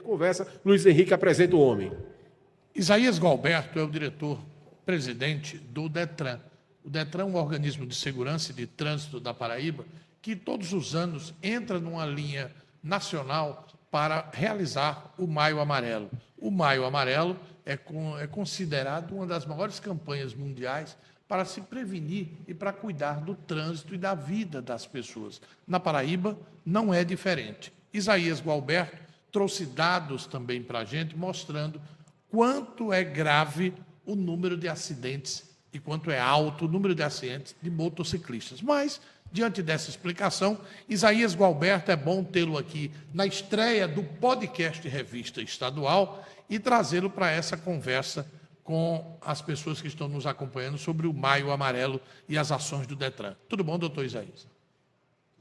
conversa. Luiz Henrique apresenta o homem. Isaías Gualberto é o diretor-presidente do DETRAN. O DETRAN é um organismo de segurança e de trânsito da Paraíba que todos os anos entra numa linha nacional para realizar o Maio Amarelo. O Maio Amarelo é considerado uma das maiores campanhas mundiais para se prevenir e para cuidar do trânsito e da vida das pessoas. Na Paraíba não é diferente. Isaías Gualberto trouxe dados também para a gente, mostrando quanto é grave o número de acidentes e quanto é alto o número de acidentes de motociclistas. Mas, diante dessa explicação, Isaías Gualberto, é bom tê-lo aqui na estreia do podcast Revista Estadual e trazê-lo para essa conversa com as pessoas que estão nos acompanhando sobre o Maio Amarelo e as ações do DETRAN. Tudo bom, doutor Isaías?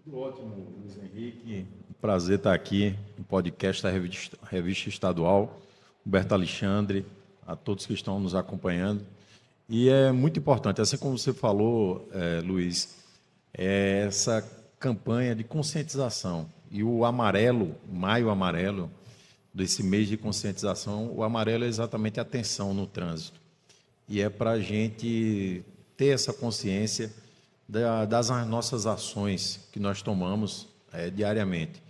Tudo ótimo, Luiz Henrique. Prazer estar aqui no podcast da Revista Estadual. Humberto Alexandre, a todos que estão nos acompanhando. E é muito importante, assim como você falou, Luiz, essa campanha de conscientização. E o amarelo, Maio Amarelo, desse mês de conscientização, o amarelo é exatamente a atenção no trânsito. E é para a gente ter essa consciência das nossas ações que nós tomamos diariamente.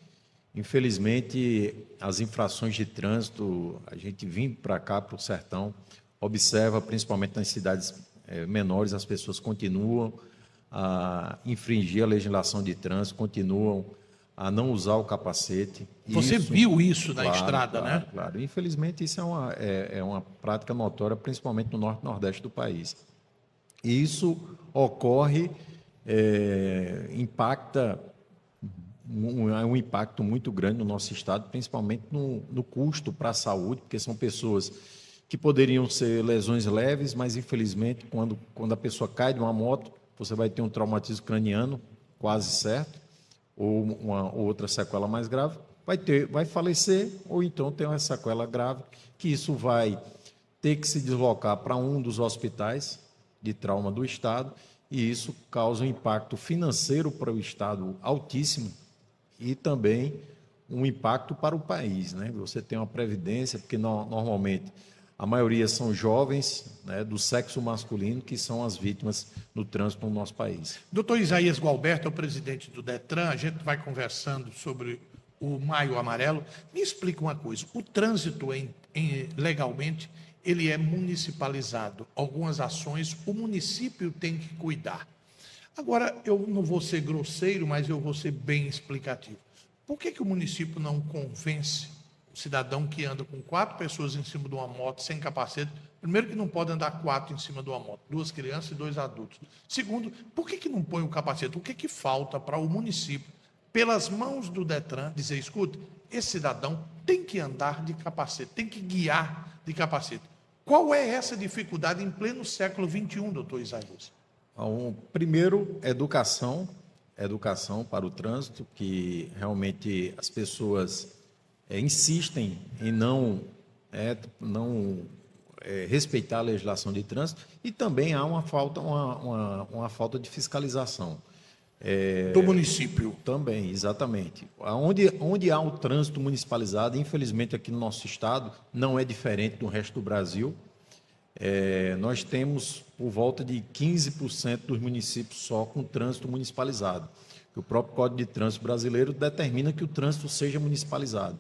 Infelizmente, as infrações de trânsito, a gente vindo para cá, para o sertão, observa, principalmente nas cidades menores, as pessoas continuam a infringir a legislação de trânsito, continuam a não usar o capacete. Você viu isso na estrada, claro, né? Claro. Infelizmente, isso é uma prática notória, principalmente no norte e nordeste do país. E isso ocorre, impacta um impacto muito grande no nosso estado, principalmente no custo para a saúde, porque são pessoas que poderiam ser lesões leves, mas infelizmente, quando a pessoa cai de uma moto, você vai ter um traumatismo craniano, quase certo, ou uma outra sequela mais grave, vai falecer, ou então tem uma sequela grave, que isso vai ter que se deslocar para um dos hospitais de trauma do estado, e isso causa um impacto financeiro para o estado altíssimo, e também um impacto para o país, né? Você tem uma previdência, porque normalmente a maioria são jovens, né, do sexo masculino, que são as vítimas do trânsito no nosso país. Doutor Isaías Gualberto é o presidente do DETRAN, a gente vai conversando sobre o Maio Amarelo. Me explica uma coisa, o trânsito legalmente, ele é municipalizado. Algumas ações o município tem que cuidar. Agora, eu não vou ser grosseiro, mas eu vou ser bem explicativo. Por que o município não convence o cidadão que anda com 4 pessoas em cima de uma moto sem capacete? Primeiro, que não pode andar 4 em cima de uma moto, 2 crianças e 2 adultos. Segundo, por que não põe o capacete? O que falta para o município, pelas mãos do DETRAN, dizer, escuta, esse cidadão tem que andar de capacete, tem que guiar de capacete? Qual é essa dificuldade em pleno século XXI, doutor Isaías? Primeiro, educação para o trânsito, que realmente as pessoas insistem em não respeitar a legislação de trânsito, e também há uma falta de fiscalização. Do município. Também, exatamente. Onde há o trânsito municipalizado, infelizmente aqui no nosso estado, não é diferente do resto do Brasil. Nós temos por volta de 15% dos municípios só com trânsito municipalizado. O próprio Código de Trânsito brasileiro determina que o trânsito seja municipalizado.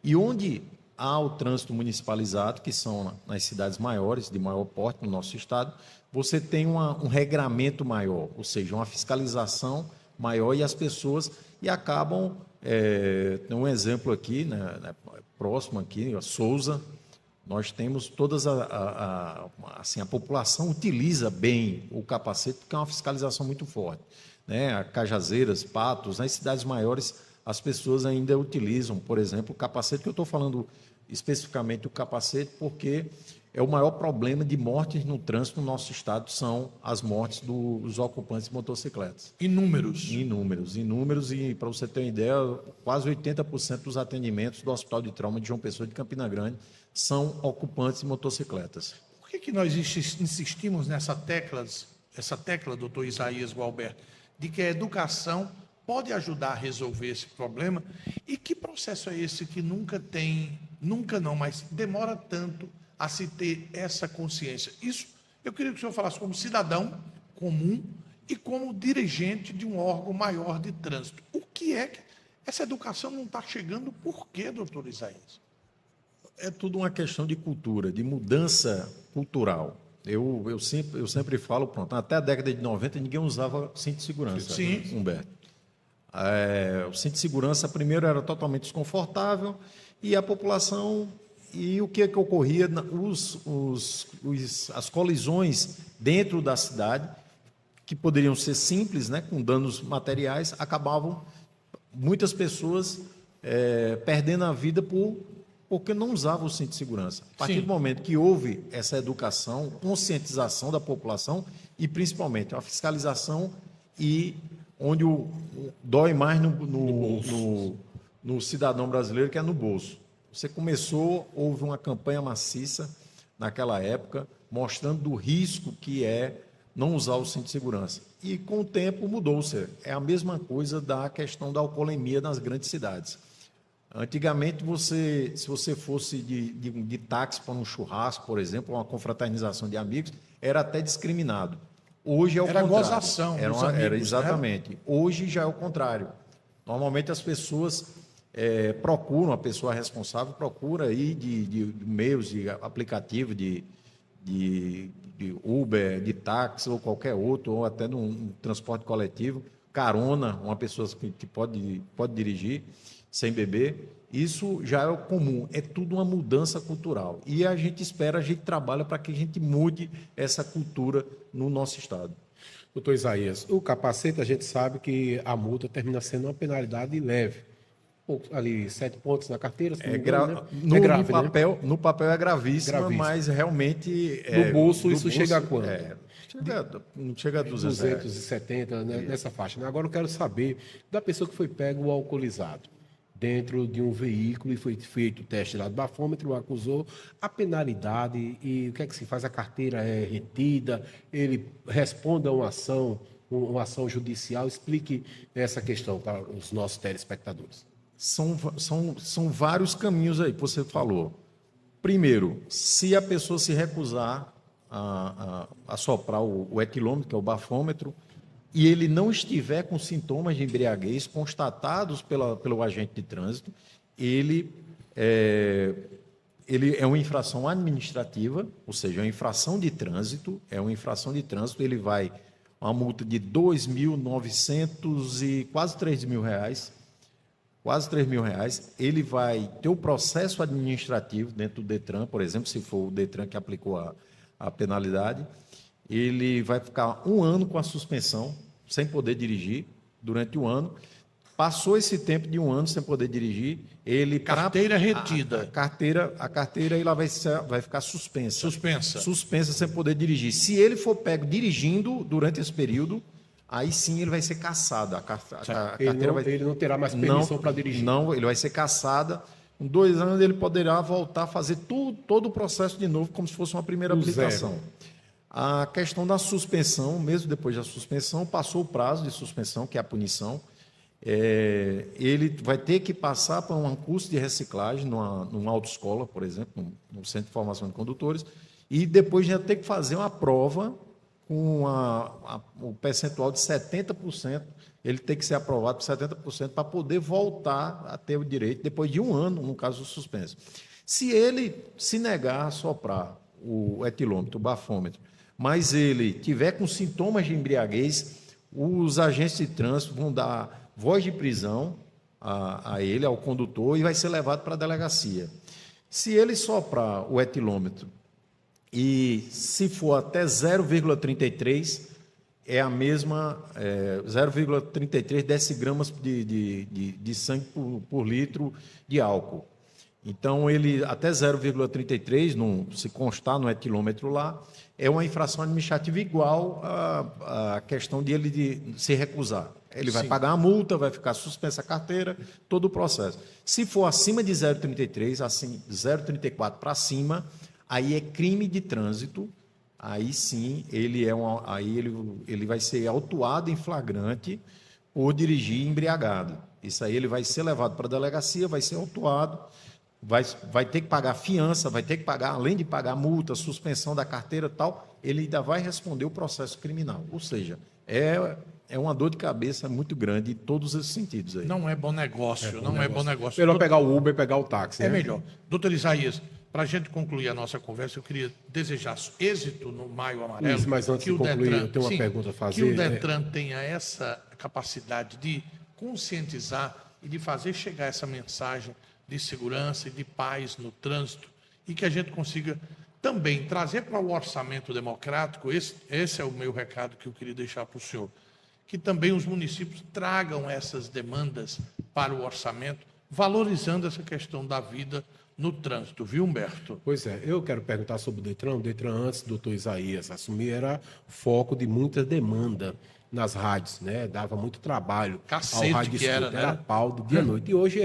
E onde há o trânsito municipalizado, que são nas cidades maiores, de maior porte no nosso estado, você tem um regramento maior, ou seja, uma fiscalização maior, e as pessoas acabam... tem um exemplo aqui, né, próximo aqui, a Souza. Nós temos a população utiliza bem o capacete, porque é uma fiscalização muito forte, né? Cajazeiras, Patos, nas cidades maiores, as pessoas ainda utilizam, por exemplo, o capacete, que eu estou falando especificamente do capacete, porque é o maior problema de mortes no trânsito no nosso estado, são as mortes dos ocupantes de motocicletas. Inúmeros, e para você ter uma ideia, quase 80% dos atendimentos do Hospital de Trauma de João Pessoa de Campina Grande são ocupantes de motocicletas. Por que nós insistimos essa tecla, doutor Isaías Gualberto, de que a educação pode ajudar a resolver esse problema? E que processo é esse que nunca tem nunca não, mas demora tanto a se ter essa consciência. Isso eu queria que o senhor falasse como cidadão comum e como dirigente de um órgão maior de trânsito. O que é que essa educação não está chegando? Por quê, doutor Isaías? É tudo uma questão de cultura, de mudança cultural. Eu sempre falo, pronto, até a década de 90 ninguém usava cinto de segurança, Sim. Humberto. O cinto de segurança, primeiro, era totalmente desconfortável e a população... E o que é que ocorria? As colisões dentro da cidade, que poderiam ser simples, né, com danos materiais, acabavam muitas pessoas perdendo a vida porque não usavam o cinto de segurança. A partir Sim. do momento que houve essa educação, conscientização da população e, principalmente, a fiscalização e onde dói mais no cidadão brasileiro, que é no bolso. Houve uma campanha maciça naquela época, mostrando do risco que é não usar o cinto de segurança. E com o tempo mudou-se. É a mesma coisa da questão da alcoolemia nas grandes cidades. Antigamente, se você fosse de táxi para um churrasco, por exemplo, uma confraternização de amigos, era até discriminado. Hoje é o contrário. Era gozação dos amigos, exatamente. Né? Hoje já é o contrário. Normalmente as pessoas procuram, a pessoa responsável procura aí de meios, de aplicativo, de Uber, de táxi ou qualquer outro, ou até num transporte coletivo, carona, uma pessoa que pode dirigir sem beber. Isso já é o comum, é tudo uma mudança cultural. E a gente trabalha para que a gente mude essa cultura no nosso estado. Doutor Isaías, o capacete, a gente sabe que a multa termina sendo uma penalidade leve. Ali, 7 pontos na carteira, se não me engano, né? Grave, no papel é gravíssima, mas realmente... No bolso, isso chega a quanto? Não chega a 270, né, nessa faixa. Agora eu quero saber da pessoa que foi pego alcoolizado dentro de um veículo e foi feito o teste lá do bafômetro, acusou a penalidade e o que é que se faz? A carteira é retida, ele responde a uma ação judicial. Explique essa questão para os nossos telespectadores. São vários caminhos aí que você falou. Primeiro, se a pessoa se recusar a soprar o etilômetro, que é o bafômetro, e ele não estiver com sintomas de embriaguez constatados pelo agente de trânsito, ele é uma infração administrativa, ou seja, é uma infração de trânsito, ele vai uma multa de 2.900 e quase R$3.000, ele vai ter o processo administrativo dentro do Detran, por exemplo, se for o Detran que aplicou a penalidade, ele vai ficar 1 ano com a suspensão, sem poder dirigir, durante 1 ano. Passou esse tempo de 1 ano sem poder dirigir, Carteira retida. A carteira ela vai ficar suspensa. Suspensa sem poder dirigir. Se ele for pego dirigindo durante esse período, aí sim ele vai ser cassado. Ele não terá mais permissão para dirigir. Não, ele vai ser cassado. Em 2 anos ele poderá voltar a fazer todo o processo de novo, como se fosse uma primeira aplicação. A questão da suspensão, mesmo depois da suspensão, passou o prazo de suspensão, que é a punição. Ele vai ter que passar por um curso de reciclagem numa autoescola, por exemplo, no Centro de Formação de Condutores, e depois já ter que fazer uma prova com o percentual de 70%, ele tem que ser aprovado por 70% para poder voltar a ter o direito, depois de 1 ano, no caso suspenso. Se ele se negar a soprar o etilômetro, o bafômetro, mas ele tiver com sintomas de embriaguez, os agentes de trânsito vão dar voz de prisão a ele, ao condutor, e vai ser levado para a delegacia. Se ele soprar o etilômetro e se for até 0,33, é a mesma 0,33 decigramas de sangue por litro de álcool. Então, ele até 0,33, se constar no etilômetro lá, é uma infração administrativa igual à questão de ele se recusar. Ele vai pagar a multa, vai ficar suspensa a carteira, todo o processo. Se for acima de 0,33, assim, 0,34 para cima, aí é crime de trânsito, aí sim ele vai ser autuado em flagrante por dirigir embriagado. Isso aí ele vai ser levado para a delegacia, vai ser autuado, vai ter que pagar fiança, vai ter que pagar, além de pagar multa, suspensão da carteira e tal, ele ainda vai responder o processo criminal. Ou seja, é uma dor de cabeça muito grande em todos esses sentidos aí. Não é bom negócio, não é bom negócio. Melhor pegar o Uber e pegar o táxi. É né? melhor. Doutor Isaías, para a gente concluir a nossa conversa, eu queria desejar êxito no Maio Amarelo. Isso, mas antes de concluir, eu tenho uma pergunta a fazer. Que o Detran tenha essa capacidade de conscientizar e de fazer chegar essa mensagem de segurança e de paz no trânsito e que a gente consiga também trazer para o orçamento democrático, esse é o meu recado que eu queria deixar para o senhor, que também os municípios tragam essas demandas para o orçamento, valorizando essa questão da vida no trânsito, viu, Humberto? Pois é, eu quero perguntar sobre o Detran. O Detran, antes do doutor Isaías assumir, era foco de muita demanda nas rádios, né? Dava muito trabalho Cacete ao rádio que era, escuta, né? era pau do dia à noite. E hoje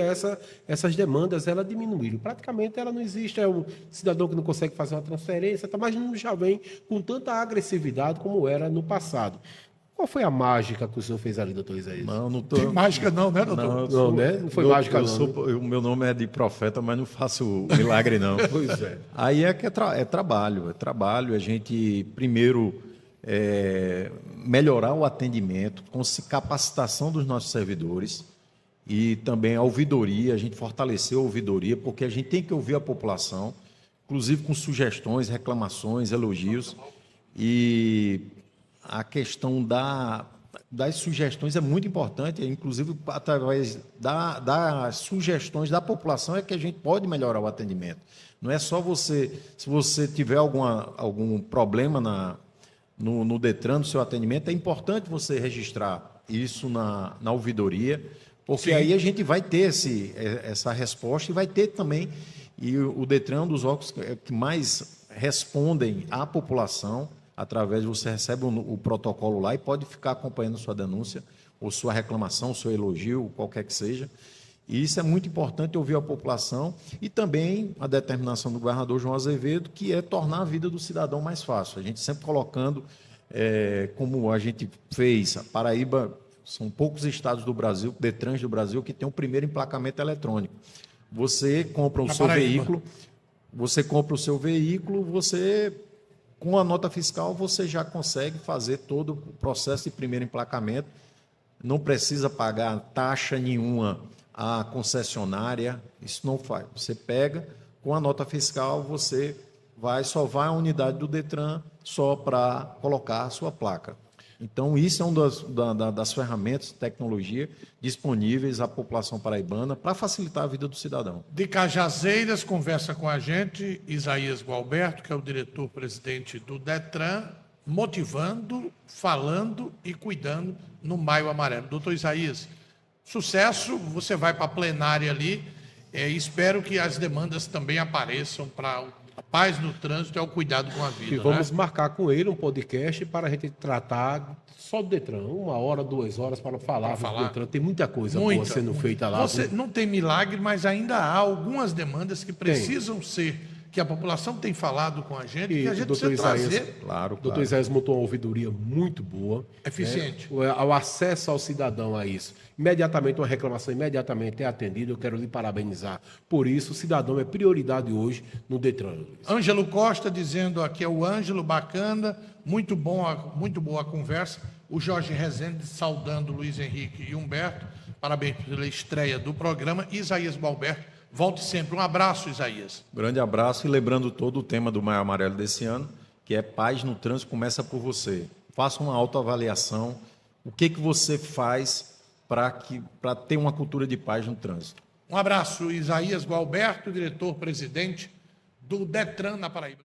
essas demandas, elas diminuíram. Praticamente ela não existe, é um cidadão que não consegue fazer uma transferência, tá, mas não já vem com tanta agressividade como era no passado. Qual foi a mágica que o senhor fez ali, doutor Isaías? Não tô... Tem mágica não, né, doutor? Não, né? Não foi mágica não. O meu nome é de profeta, mas não faço milagre não. Pois é. Aí é trabalho. A gente primeiro melhorar o atendimento, com capacitação dos nossos servidores e também a ouvidoria, a gente fortaleceu a ouvidoria, porque a gente tem que ouvir a população, inclusive com sugestões, reclamações, elogios, e a questão das sugestões é muito importante, inclusive através das sugestões da população é que a gente pode melhorar o atendimento. Não é só se você tiver algum problema no Detran, no seu atendimento, é importante você registrar isso na ouvidoria, porque aí a gente vai ter essa resposta e vai ter também, e o Detran é um dos órgãos que mais respondem à população, através você recebe o protocolo lá e pode ficar acompanhando sua denúncia, ou sua reclamação, seu elogio, qualquer que seja. E isso é muito importante, ouvir a população e também a determinação do governador João Azevedo, que é tornar a vida do cidadão mais fácil. A gente sempre colocando, como a gente fez, a Paraíba, são poucos estados do Brasil, Detrans do Brasil, que tem o primeiro emplacamento eletrônico. Você compra o seu veículo, com a nota fiscal, você já consegue fazer todo o processo de primeiro emplacamento, não precisa pagar taxa nenhuma à concessionária, isso não faz. Você pega, com a nota fiscal, você só vai à unidade do Detran só para colocar a sua placa. Então, isso é uma das ferramentas de tecnologia disponíveis à população paraibana para facilitar a vida do cidadão. De Cajazeiras, conversa com a gente Isaías Gualberto, que é o diretor-presidente do Detran, motivando, falando e cuidando no Maio Amarelo. Doutor Isaías, sucesso, você vai para a plenária ali, espero que as demandas também apareçam para a paz no trânsito e o cuidado com a vida. E vamos marcar com ele um podcast para a gente tratar só do Detran, 1 hora, 2 horas para falar do Detran. Tem muita coisa boa sendo feita lá. Não tem milagre, mas ainda há algumas demandas que precisam ser, que a população tem falado com a gente, que a gente precisa trazer. Claro. O doutor Isaías montou uma ouvidoria muito boa. Eficiente. O acesso ao cidadão a isso. Imediatamente, uma reclamação imediatamente é atendida. Eu quero lhe parabenizar por isso. O cidadão é prioridade hoje no Detran. Ângelo Costa dizendo aqui, é o Ângelo, bacana, muito boa a conversa. O Jorge Rezende saudando Luiz Henrique e Humberto. Parabéns pela estreia do programa. Isaías Gualberto, volte sempre. Um abraço, Isaías. Grande abraço e lembrando todo o tema do Maio Amarelo desse ano, que é paz no trânsito, começa por você. Faça uma autoavaliação. O que você faz para ter uma cultura de paz no trânsito? Um abraço, Isaías Gualberto, diretor-presidente do Detran na Paraíba.